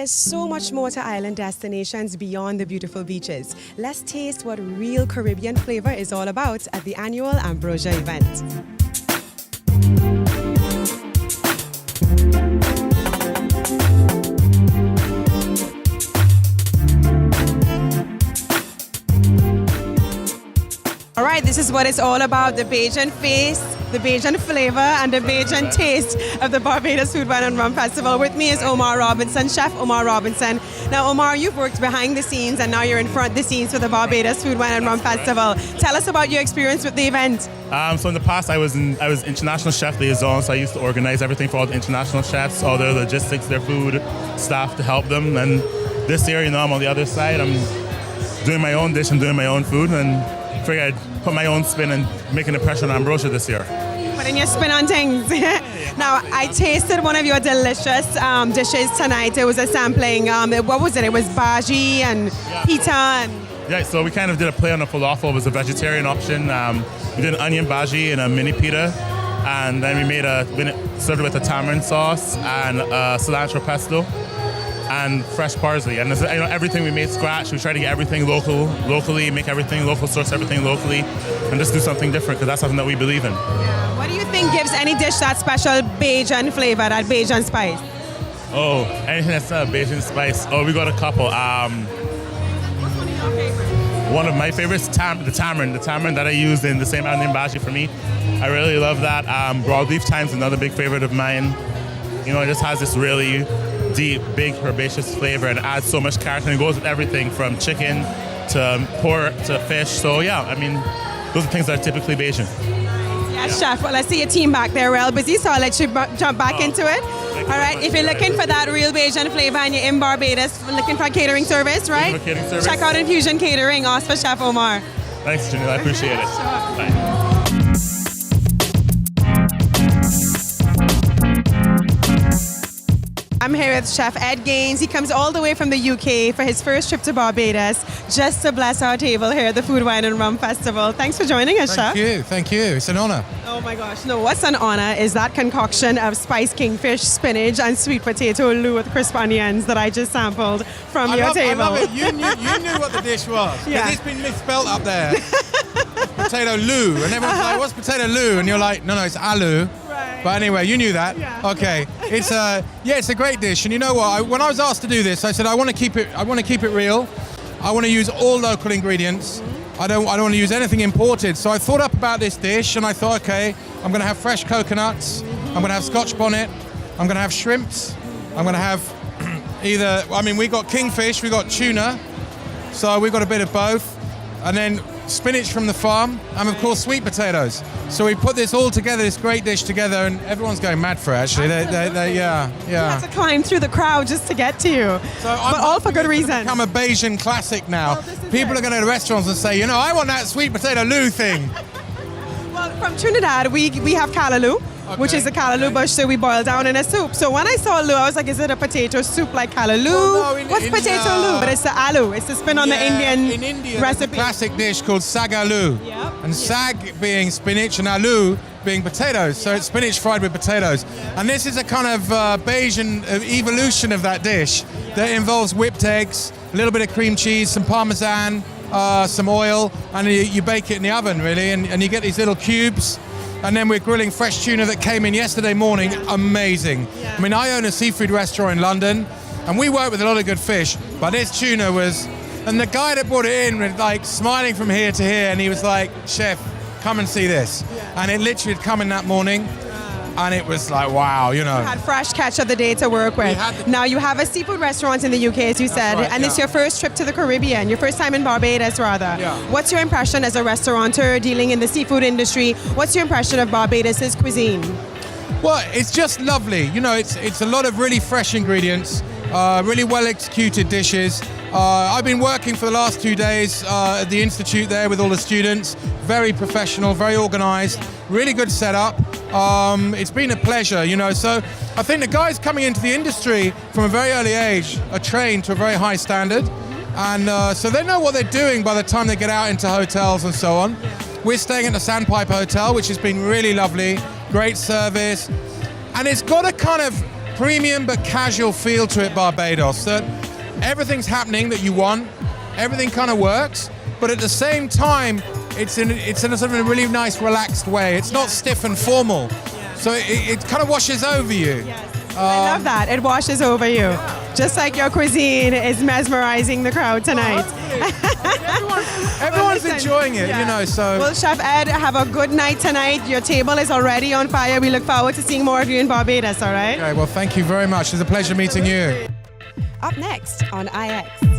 there's so much more to island destinations beyond the beautiful beaches. Let's taste what real Caribbean flavor is all about at the annual Ambrosia event. All right, this is what it's all about, the Bajan face, the Bajan flavor, and the Bajan taste of the Barbados Food, Wine and Rum Festival. With me is Omar Robinson, Chef Omar Robinson. Now, Omar, you've worked behind the scenes, and now you're in front of the scenes for the Barbados Food, Wine and Rum Festival. Tell us about your experience with the event. So in the past, I was international chef liaison, so I used to organize everything for all the international chefs, all their logistics, their food, staff to help them. And this year, I'm on the other side. I'm doing my own dish and doing my own food, and figured I'd put my own spin and make an impression on Ambrosia this year. Putting your spin on things. Now, I tasted one of your delicious dishes tonight. It was a sampling. What was it? It was bhaji and pita. Yeah, so we kind of did a play on a falafel. It was a vegetarian option. We did an onion bhaji and a mini pita. And then we served it with a tamarind sauce and cilantro pesto and fresh parsley. And everything we made scratch. We tried to get everything locally, make everything local, source everything locally, and just do something different, because that's something that we believe in. Yeah. What do you think gives any dish that special Bajan flavor, that Bajan spice? Oh, anything that's not Bajan spice. Oh, we got a couple. One of my favorites, the tamarind that I used in the same onion bhaji for me. I really love that. Broadleaf thyme is another big favorite of mine. It just has this really deep, big, herbaceous flavor, and adds so much character, and it goes with everything from chicken to pork to fish. So yeah, those are things that are typically Bajan. Yes, Chef. Well, I see your team back there real busy, so I'll let you jump back into it. All right, if you're looking for that real Bajan flavor and you're in Barbados, looking for a catering service, right? Catering service. Check out Infusion Catering. Ask for Chef Omar. Thanks, Jeanille. I appreciate it. Sure. Bye. I'm here with Chef Ed Gein. He comes all the way from the UK for his first trip to Barbados just to bless our table here at the Food, Wine and Rum Festival. Thanks for joining us, Chef. Thank you. It's an honor. Oh my gosh. No, what's an honor is that concoction of spiced kingfish, spinach, and sweet potato lou with crisp onions that I just sampled from your table. I love it. You knew what the dish was. Yeah. It's been misspelled up there. Potato lou. And everyone's like, what's potato lou? And you're like, no, it's aloo. Right. But anyway, you knew that. Yeah. Okay. It's a great dish. And you know what? When I was asked to do this, I said I want to keep it real. I want to use all local ingredients. Mm-hmm. I don't want to use anything imported. So I thought up about this dish, and I thought, okay, I'm going to have fresh coconuts. I'm going to have Scotch bonnet. I'm going to have shrimps. I'm going to have we got kingfish, we got tuna. So we got a bit of both. And then spinach from the farm, and of course sweet potatoes. So we put this all together, this great dish together, and everyone's going mad for it, actually. Yeah. You have to climb through the crowd just to get to you. But all for good reason. It's become a Bajan classic now. People are going to the restaurants and say, I want that sweet potato lou thing. Well, from Trinidad, we have callaloo. Okay. Which is a callaloo bush that we boil down in a soup. So when I saw loo, I was like, is it a potato soup like callaloo? Well, no, What's potato loo? But it's the aloo. It's the spin on the Indian in India, recipe. There's a classic dish called sag aloo. Yep. And sag being spinach and aloo being potatoes. So it's spinach fried with potatoes. And this is a kind of Bajan evolution of that dish that involves whipped eggs, a little bit of cream cheese, some parmesan, some oil, and you bake it in the oven, really, and you get these little cubes. And then we're grilling fresh tuna that came in yesterday morning. Amazing. Yeah. I own a seafood restaurant in London, and we work with a lot of good fish, but this tuna was, and the guy that brought it in was like smiling from here to here, and he was like, Chef, come and see this. Yeah. And it literally had come in that morning. And it was like, wow, You had fresh catch of the day to work with. Now you have a seafood restaurant in the UK, as you said, right, and it's your first trip to the Caribbean, your first time in Barbados, rather. Yeah. What's your impression as a restaurateur dealing in the seafood industry? What's your impression of Barbados' cuisine? Well, it's just lovely. It's a lot of really fresh ingredients, really well executed dishes. I've been working for the last 2 days at the Institute there with all the students. Very professional, very organized, really good setup. It's been a pleasure, So I think the guys coming into the industry from a very early age are trained to a very high standard. And so they know what they're doing by the time they get out into hotels and so on. We're staying at the Sandpiper Hotel, which has been really lovely, great service. And it's got a kind of premium but casual feel to it, Barbados. That everything's happening that you want, everything kind of works, but at the same time, it's in a sort of a really nice, relaxed way. It's not stiff and formal, so it kind of washes over you. I love that. It washes over you. Just like your cuisine is mesmerizing the crowd tonight. Everyone's enjoying it, you know, so. Well, Chef Ed, have a good night tonight. Your table is already on fire. We look forward to seeing more of you in Barbados, all right? Okay, well, thank you very much. It's a pleasure meeting you. Up next on IX.